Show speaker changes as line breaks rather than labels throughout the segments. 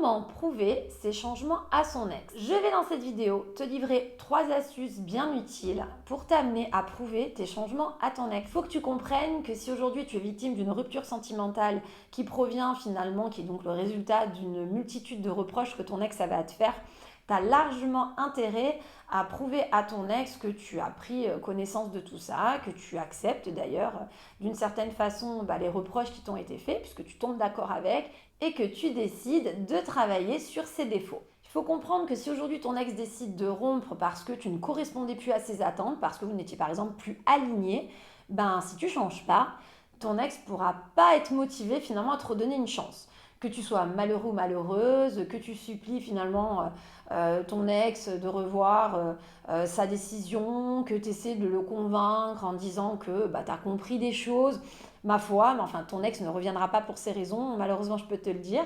Comment prouver ses changements à son ex? Je vais dans cette vidéo te livrer 3 astuces bien utiles pour t'amener à prouver tes changements à ton ex. Il faut que tu comprennes que si aujourd'hui tu es victime d'une rupture sentimentale qui provient finalement, qui est donc le résultat d'une multitude de reproches que ton ex avait à te faire, tu as largement intérêt à prouver à ton ex que tu as pris connaissance de tout ça, que tu acceptes d'ailleurs d'une certaine façon les reproches qui t'ont été faits, puisque tu tombes d'accord avec, et que tu décides de travailler sur ses défauts. Il faut comprendre que si aujourd'hui ton ex décide de rompre parce que tu ne correspondais plus à ses attentes, parce que vous n'étiez par exemple plus alignés, si tu ne changes pas, ton ex ne pourra pas être motivé finalement à te redonner une chance. Que tu sois malheureux ou malheureuse, que tu supplies finalement ton ex de revoir sa décision, que tu essaies de le convaincre en disant que tu as compris des choses, ma foi, mais enfin ton ex ne reviendra pas pour ces raisons, malheureusement je peux te le dire.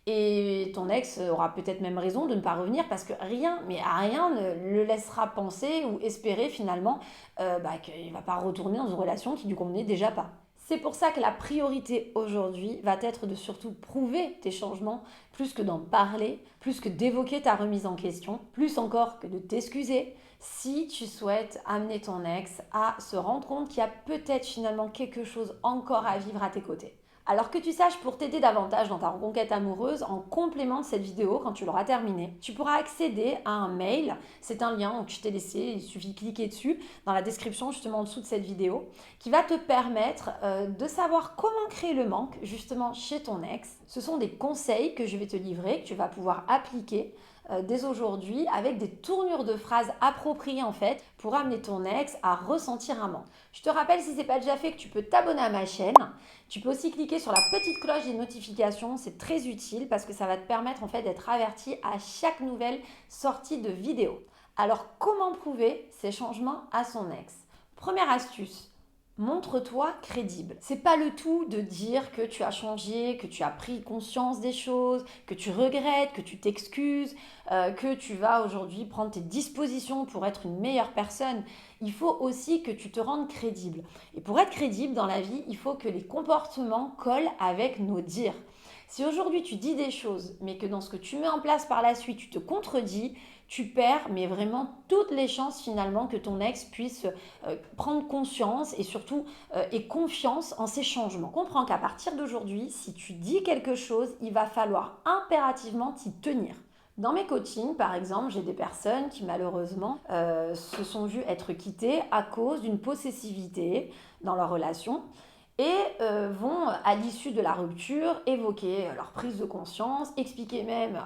Et ton ex aura peut-être même raison de ne pas revenir parce que rien, mais à rien ne le laissera penser ou espérer finalement qu'il ne va pas retourner dans une relation qui ne lui convenait déjà pas. C'est pour ça que la priorité aujourd'hui va être de surtout prouver tes changements, plus que d'en parler, plus que d'évoquer ta remise en question, plus encore que de t'excuser si tu souhaites amener ton ex à se rendre compte qu'il y a peut-être finalement quelque chose encore à vivre à tes côtés. Alors que tu saches, pour t'aider davantage dans ta reconquête amoureuse, en complément de cette vidéo, quand tu l'auras terminée, tu pourras accéder à un mail. C'est un lien que je t'ai laissé, il suffit de cliquer dessus dans la description justement en dessous de cette vidéo, qui va te permettre de savoir comment créer le manque justement chez ton ex. Ce sont des conseils que je vais te livrer, que tu vas pouvoir appliquer dès aujourd'hui avec des tournures de phrases appropriées en fait pour amener ton ex à ressentir un manque. Je te rappelle, si ce n'est pas déjà fait, que tu peux t'abonner à ma chaîne. Tu peux aussi cliquer sur la petite cloche des notifications, c'est très utile parce que ça va te permettre en fait d'être averti à chaque nouvelle sortie de vidéo. Alors comment prouver ces changements à son ex? Première astuce, montre-toi crédible. C'est pas le tout de dire que tu as changé, que tu as pris conscience des choses, que tu regrettes, que tu t'excuses, que tu vas aujourd'hui prendre tes dispositions pour être une meilleure personne. Il faut aussi que tu te rendes crédible. Et pour être crédible dans la vie, il faut que les comportements collent avec nos dires. Si aujourd'hui tu dis des choses, mais que dans ce que tu mets en place par la suite, tu te contredis, tu perds, mais vraiment toutes les chances finalement que ton ex puisse prendre conscience et surtout ait confiance en ces changements. Comprends qu'à partir d'aujourd'hui, si tu dis quelque chose, il va falloir impérativement t'y tenir. Dans mes coachings, par exemple, j'ai des personnes qui malheureusement se sont vues être quittées à cause d'une possessivité dans leur relation et vont, à l'issue de la rupture, évoquer leur prise de conscience, expliquer même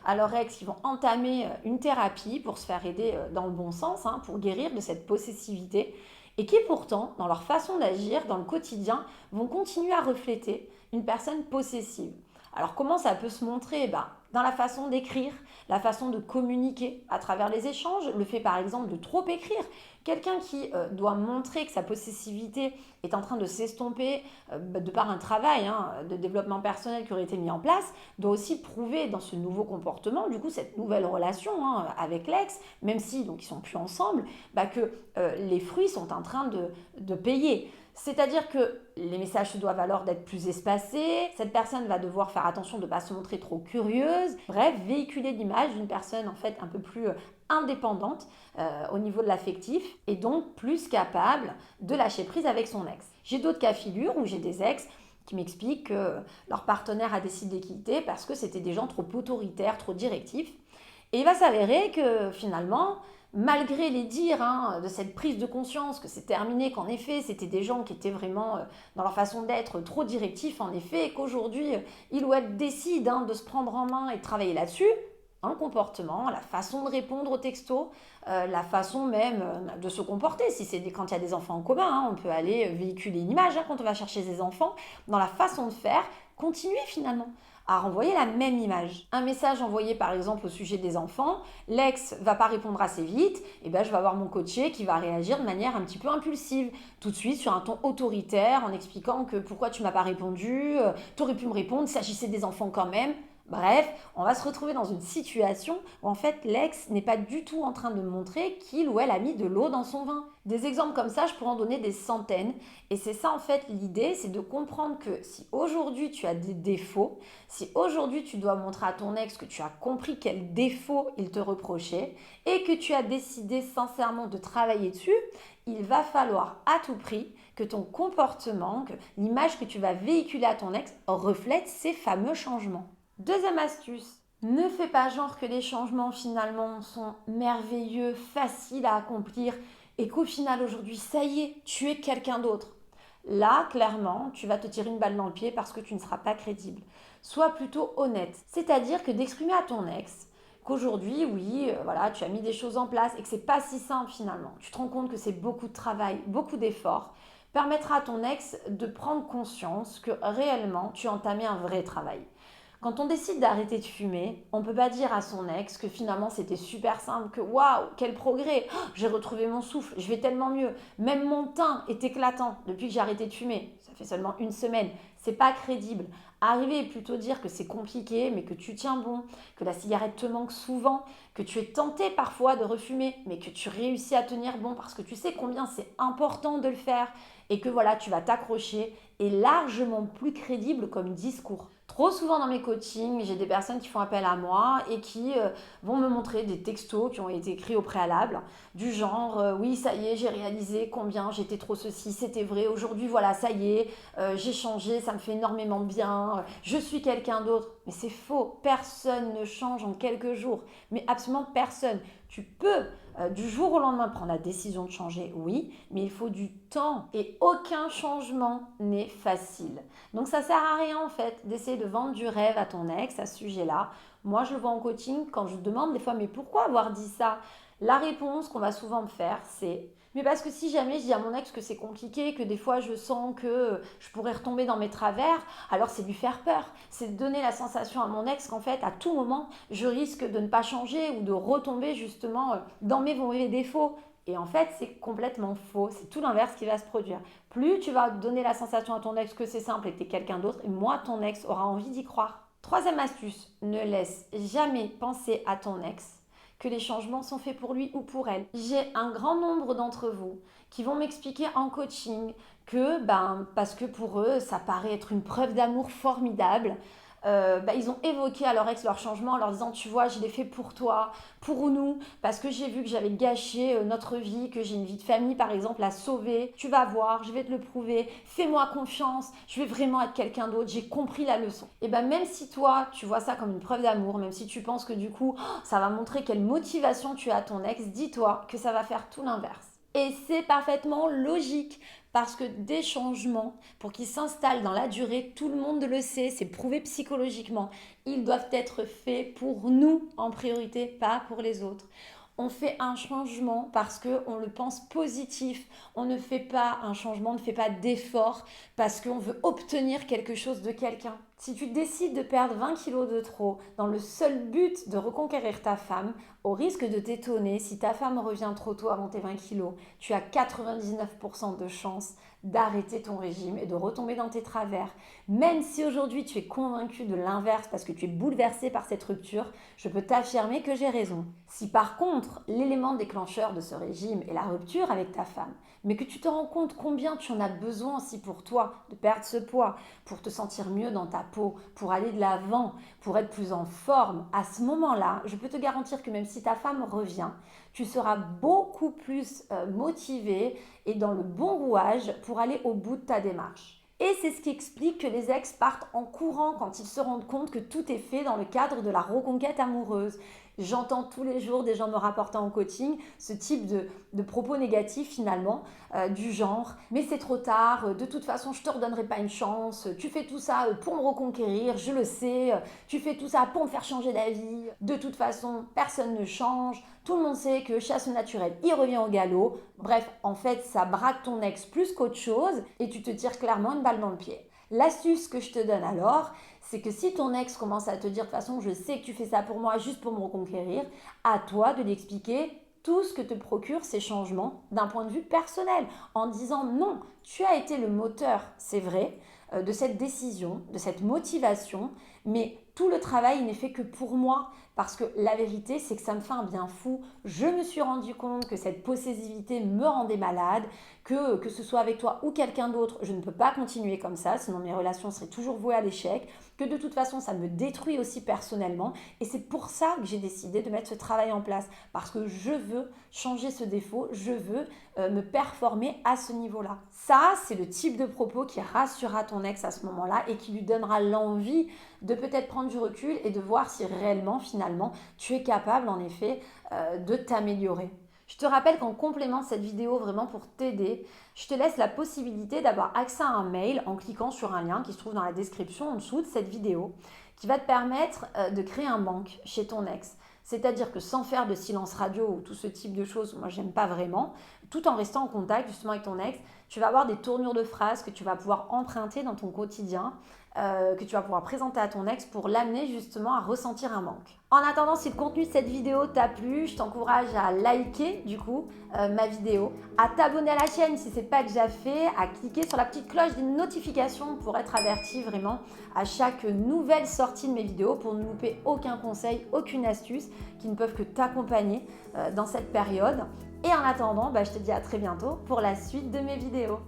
à leur ex qu'ils vont entamer une thérapie pour se faire aider dans le bon sens, pour guérir de cette possessivité, et qui pourtant, dans leur façon d'agir, dans le quotidien, vont continuer à refléter une personne possessive. Alors comment ça peut se montrer? Dans la façon d'écrire, la façon de communiquer à travers les échanges, le fait par exemple de trop écrire. Quelqu'un qui doit montrer que sa possessivité est en train de s'estomper de par un travail de développement personnel qui aurait été mis en place, doit aussi prouver dans ce nouveau comportement, du coup cette nouvelle relation avec l'ex, même si donc ils sont plus ensemble, que les fruits sont en train de payer. C'est-à-dire que les messages se doivent alors d'être plus espacés, cette personne va devoir faire attention de ne pas se montrer trop curieuse, bref, véhiculer l'image d'une personne en fait un peu plus indépendante au niveau de l'affectif et donc plus capable de lâcher prise avec son ex. J'ai d'autres cas de figure où j'ai des ex qui m'expliquent que leur partenaire a décidé de quitter parce que c'était des gens trop autoritaires, trop directifs. Et il va s'avérer que finalement, malgré les dires de cette prise de conscience que c'est terminé, qu'en effet c'était des gens qui étaient vraiment dans leur façon d'être trop directifs en effet, et qu'aujourd'hui il ou elle décide de se prendre en main et de travailler là-dessus, dans le comportement, la façon de répondre aux textos, la façon même de se comporter. Si c'est quand il y a des enfants en commun, on peut aller véhiculer une image quand on va chercher ses enfants, dans la façon de faire, continuer finalement à renvoyer la même image. Un message envoyé par exemple au sujet des enfants, l'ex va pas répondre assez vite, et je vais avoir mon coaché qui va réagir de manière un petit peu impulsive, tout de suite sur un ton autoritaire, en expliquant que pourquoi tu m'as pas répondu, tu aurais pu me répondre, il s'agissait des enfants quand même. Bref, on va se retrouver dans une situation où en fait l'ex n'est pas du tout en train de montrer qu'il ou elle a mis de l'eau dans son vin. Des exemples comme ça, je pourrais en donner des centaines. Et c'est ça en fait l'idée, c'est de comprendre que si aujourd'hui tu as des défauts, si aujourd'hui tu dois montrer à ton ex que tu as compris quels défauts il te reprochait et que tu as décidé sincèrement de travailler dessus, il va falloir à tout prix que ton comportement, que l'image que tu vas véhiculer à ton ex reflète ces fameux changements. Deuxième astuce, ne fais pas genre que les changements finalement sont merveilleux, faciles à accomplir et qu'au final aujourd'hui, ça y est, tu es quelqu'un d'autre. Là, clairement, tu vas te tirer une balle dans le pied parce que tu ne seras pas crédible. Sois plutôt honnête, c'est-à-dire que d'exprimer à ton ex qu'aujourd'hui, oui, voilà, tu as mis des choses en place et que c'est pas si simple finalement. Tu te rends compte que c'est beaucoup de travail, beaucoup d'efforts, permettra à ton ex de prendre conscience que réellement tu as entamé un vrai travail. Quand on décide d'arrêter de fumer, on ne peut pas dire à son ex que finalement c'était super simple, que waouh, quel progrès, oh, j'ai retrouvé mon souffle, je vais tellement mieux, même mon teint est éclatant depuis que j'ai arrêté de fumer, ça fait seulement une semaine, c'est pas crédible. Arriver et plutôt dire que c'est compliqué, mais que tu tiens bon, que la cigarette te manque souvent, que tu es tenté parfois de refumer, mais que tu réussis à tenir bon parce que tu sais combien c'est important de le faire et que voilà, tu vas t'accrocher, est largement plus crédible comme discours. Trop souvent dans mes coachings, j'ai des personnes qui font appel à moi et qui vont me montrer des textos qui ont été écrits au préalable, du genre oui, ça y est, j'ai réalisé combien j'étais trop ceci, c'était vrai, aujourd'hui voilà, ça y est, j'ai changé, ça me fait énormément bien, je suis quelqu'un d'autre. Mais c'est faux, personne ne change en quelques jours, mais absolument personne. Tu peux du jour au lendemain prendre la décision de changer, oui, mais il faut du temps et aucun changement n'est facile. Donc ça sert à rien en fait d'essayer de vendre du rêve à ton ex à ce sujet-là. Moi je le vois en coaching quand je demande des fois mais pourquoi avoir dit ça? La réponse qu'on va souvent me faire c'est mais parce que si jamais je dis à mon ex que c'est compliqué, que des fois je sens que je pourrais retomber dans mes travers, alors c'est lui faire peur. C'est de donner la sensation à mon ex qu'en fait, à tout moment, je risque de ne pas changer ou de retomber justement dans mes mauvais défauts. Et en fait, c'est complètement faux. C'est tout l'inverse qui va se produire. Plus tu vas donner la sensation à ton ex que c'est simple et que tu es quelqu'un d'autre, et moins ton ex aura envie d'y croire. Troisième astuce, ne laisse jamais penser à ton ex que les changements sont faits pour lui ou pour elle. J'ai un grand nombre d'entre vous qui vont m'expliquer en coaching que, parce que pour eux, ça paraît être une preuve d'amour formidable, ils ont évoqué à leur ex leur changement en leur disant tu vois je l'ai fait pour toi, pour nous, parce que j'ai vu que j'avais gâché notre vie, que j'ai une vie de famille par exemple à sauver, tu vas voir, je vais te le prouver, fais-moi confiance, je vais vraiment être quelqu'un d'autre, j'ai compris la leçon. Et même si toi tu vois ça comme une preuve d'amour, même si tu penses que du coup ça va montrer quelle motivation tu as à ton ex, dis-toi que ça va faire tout l'inverse. Et c'est parfaitement logique parce que des changements, pour qu'ils s'installent dans la durée, tout le monde le sait, c'est prouvé psychologiquement, ils doivent être faits pour nous en priorité, pas pour les autres. On fait un changement parce qu'on le pense positif. On ne fait pas un changement, on ne fait pas d'effort parce qu'on veut obtenir quelque chose de quelqu'un. Si tu décides de perdre 20 kilos de trop dans le seul but de reconquérir ta femme, au risque de t'étonner, si ta femme revient trop tôt avant tes 20 kilos, tu as 99% de chances d'arrêter ton régime et de retomber dans tes travers. Même si aujourd'hui tu es convaincu de l'inverse parce que tu es bouleversé par cette rupture, je peux t'affirmer que j'ai raison. Si par contre l'élément déclencheur de ce régime est la rupture avec ta femme, mais que tu te rends compte combien tu en as besoin aussi pour toi de perdre ce poids, pour te sentir mieux dans ta peau, pour aller de l'avant, pour être plus en forme, à ce moment-là, je peux te garantir que même si ta femme revient, tu seras beaucoup plus motivé et dans le bon rouage pour aller au bout de ta démarche. Et c'est ce qui explique que les ex partent en courant quand ils se rendent compte que tout est fait dans le cadre de la reconquête amoureuse. J'entends tous les jours des gens me rapporter en coaching ce type de propos négatifs finalement, du genre « mais c'est trop tard, de toute façon je ne te redonnerai pas une chance, tu fais tout ça pour me reconquérir, je le sais, tu fais tout ça pour me faire changer d'avis, de toute façon personne ne change, tout le monde sait que chasse naturelle, il revient au galop ». Bref, en fait ça braque ton ex plus qu'autre chose et tu te tires clairement une balle dans le pied. L'astuce que je te donne alors, c'est que si ton ex commence à te dire de toute façon je sais que tu fais ça pour moi juste pour me reconquérir, à toi de lui expliquer tout ce que te procurent ces changements d'un point de vue personnel, en disant non, tu as été le moteur, c'est vrai, de cette décision, de cette motivation, mais tout le travail n'est fait que pour moi, parce que la vérité, c'est que ça me fait un bien fou. Je me suis rendu compte que cette possessivité me rendait malade, que ce soit avec toi ou quelqu'un d'autre, je ne peux pas continuer comme ça, sinon mes relations seraient toujours vouées à l'échec, que de toute façon, ça me détruit aussi personnellement. Et c'est pour ça que j'ai décidé de mettre ce travail en place, parce que je veux changer ce défaut, je veux me performer à ce niveau-là. Ça, c'est le type de propos qui rassurera ton ex à ce moment-là et qui lui donnera l'envie de peut-être prendre du recul et de voir si réellement, finalement, tu es capable, en effet, de t'améliorer. Je te rappelle qu'en complément de cette vidéo, vraiment pour t'aider, je te laisse la possibilité d'avoir accès à un mail en cliquant sur un lien qui se trouve dans la description en dessous de cette vidéo, qui va te permettre de créer un banc chez ton ex. C'est-à-dire que sans faire de silence radio ou tout ce type de choses, moi j'aime pas vraiment, tout en restant en contact justement avec ton ex, tu vas avoir des tournures de phrases que tu vas pouvoir emprunter dans ton quotidien, que tu vas pouvoir présenter à ton ex pour l'amener justement à ressentir un manque. En attendant, si le contenu de cette vidéo t'a plu, je t'encourage à liker du coup ma vidéo, à t'abonner à la chaîne si ce n'est pas déjà fait, à cliquer sur la petite cloche des notifications pour être averti vraiment à chaque nouvelle sortie de mes vidéos pour ne louper aucun conseil, aucune astuce qui ne peuvent que t'accompagner dans cette période. Et en attendant, je te dis à très bientôt pour la suite de mes vidéos.